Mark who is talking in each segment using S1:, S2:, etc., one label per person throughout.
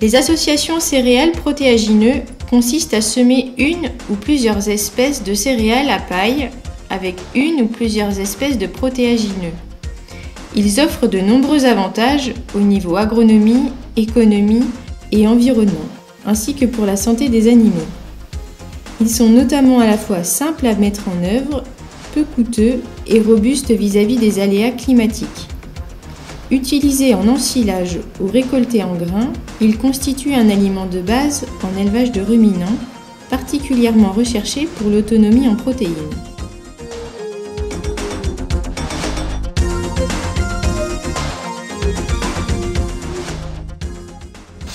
S1: Les associations céréales protéagineux consistent à semer une ou plusieurs espèces de céréales à paille avec une ou plusieurs espèces de protéagineux. Ils offrent de nombreux avantages au niveau agronomie, économie et environnement, ainsi que pour la santé des animaux. Ils sont notamment à la fois simples à mettre en œuvre, peu coûteux et robustes vis-à-vis des aléas climatiques. Utilisés en ensilage ou récoltés en grains, ils constituent un aliment de base en élevage de ruminants, particulièrement recherché pour l'autonomie en protéines.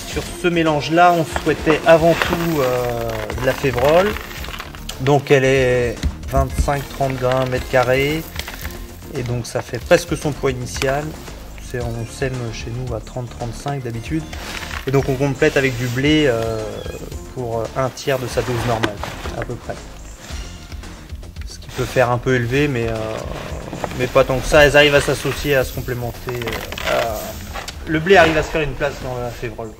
S2: Sur ce mélange-là, on souhaitait avant tout de la févrole. Donc elle est 25-30 grains mètre carré. Et donc ça fait presque son poids initial. On sème chez nous à 30-35 d'habitude. Et donc on complète avec du blé pour un tiers de sa dose normale, à peu près. Ce qui peut faire un peu élevé, mais pas tant que ça. Elles arrivent à s'associer, à se complémenter. Le blé arrive à se faire une place dans la févrole.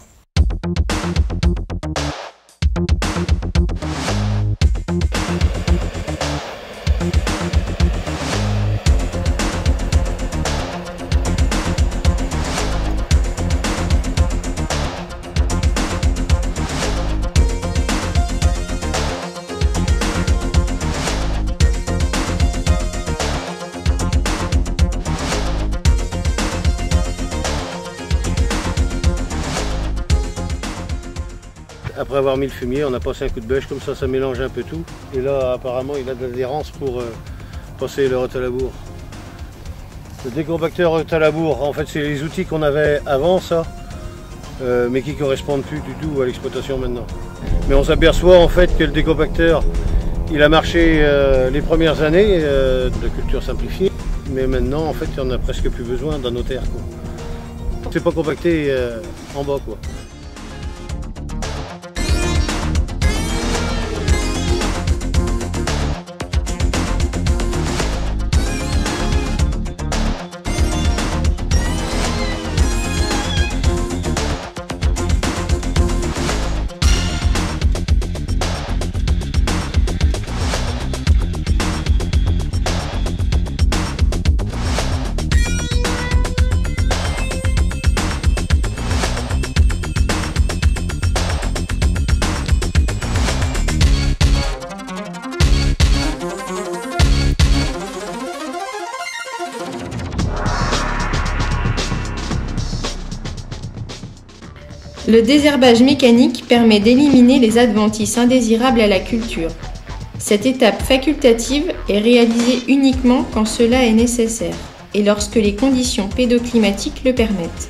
S3: Après avoir mis le fumier, on a passé un coup de bêche, comme ça mélange un peu tout. Et là, apparemment, il a de l'adhérence pour passer le rotalabour. Le décompacteur rotalabour, en fait, c'est les outils qu'on avait avant, ça, mais qui ne correspondent plus du tout à l'exploitation maintenant. Mais on s'aperçoit en fait que le décompacteur, il a marché les premières années de culture simplifiée, mais maintenant, en fait, on n'a presque plus besoin dans nos terres. C'est pas compacté en bas, quoi.
S1: Le désherbage mécanique permet d'éliminer les adventices indésirables à la culture. Cette étape facultative est réalisée uniquement quand cela est nécessaire et lorsque les conditions pédoclimatiques le permettent.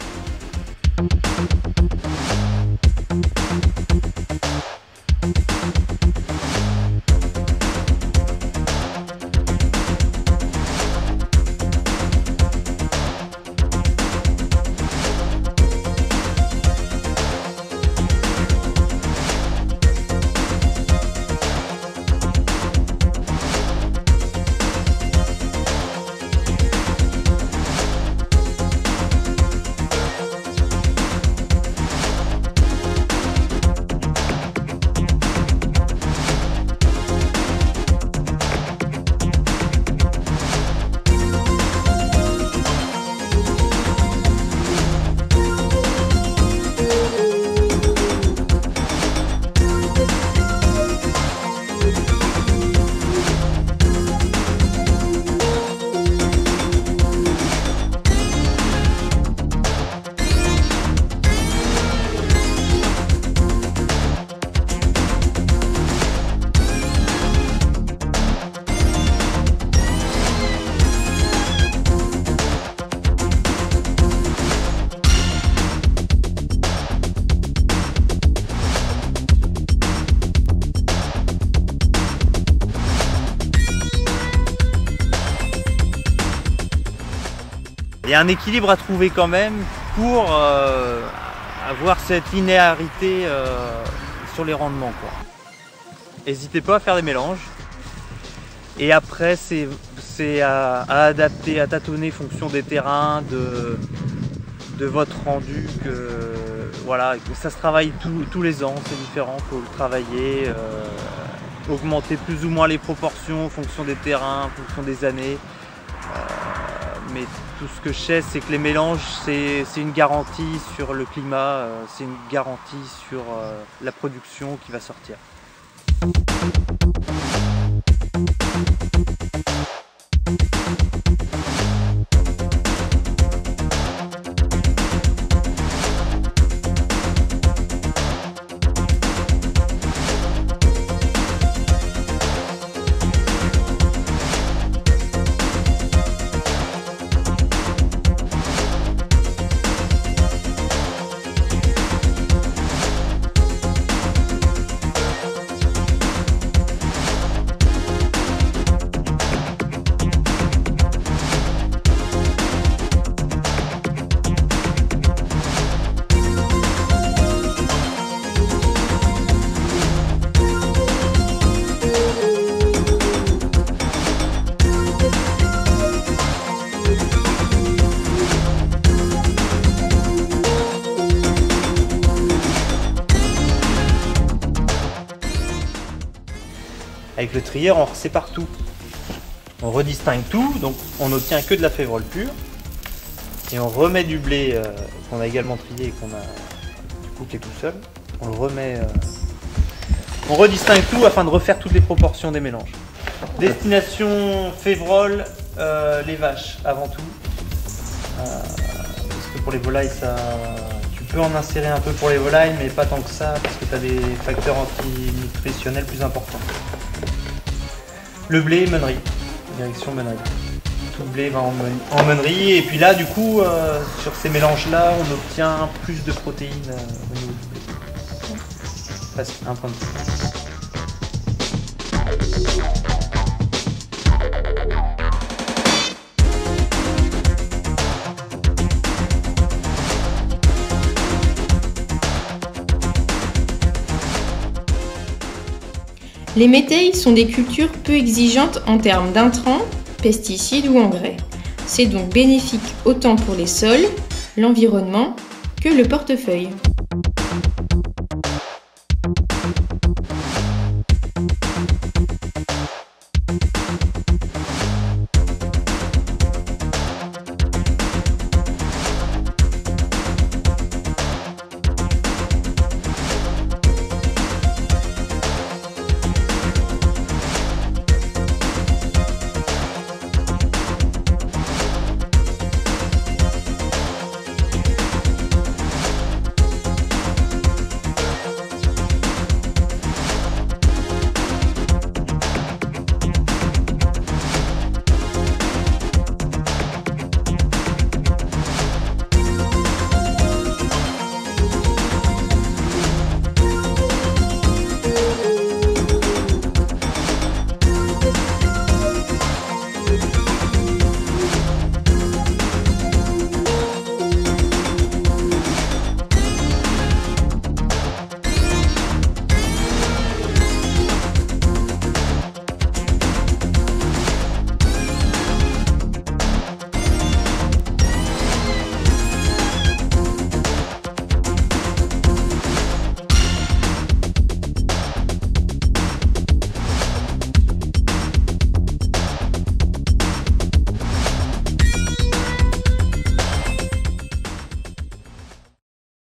S2: Il y a un équilibre à trouver quand même pour avoir cette linéarité sur les rendements, quoi. N'hésitez pas à faire des mélanges. Et après, c'est à adapter, à tâtonner en fonction des terrains, de votre rendu voilà, ça se travaille tous les ans, c'est différent, il faut le travailler, augmenter plus ou moins les proportions en fonction des terrains, en fonction des années. Mais tout ce que je sais, c'est que les mélanges, c'est une garantie sur le climat, c'est une garantie sur la production qui va sortir. Avec le trier, on sépare tout. On redistingue tout, donc on n'obtient que de la févrole pure. Et on remet du blé qu'on a également trié et qu'on a du coup qui est tout seul. On le remet. On redistingue tout afin de refaire toutes les proportions des mélanges. Destination févrole, les vaches avant tout. Parce que pour les volailles, tu peux en insérer un peu pour les volailles, mais pas tant que ça, parce que tu as des facteurs antinutritionnels plus importants. Le blé, meunerie, direction meunerie. Tout le blé va en meunerie, et puis là, du coup, sur ces mélanges-là, on obtient plus de protéines au niveau du blé. Presque un point de plus.
S1: Les métailles sont des cultures peu exigeantes en termes d'intrants, pesticides ou engrais. C'est donc bénéfique autant pour les sols, l'environnement que le portefeuille.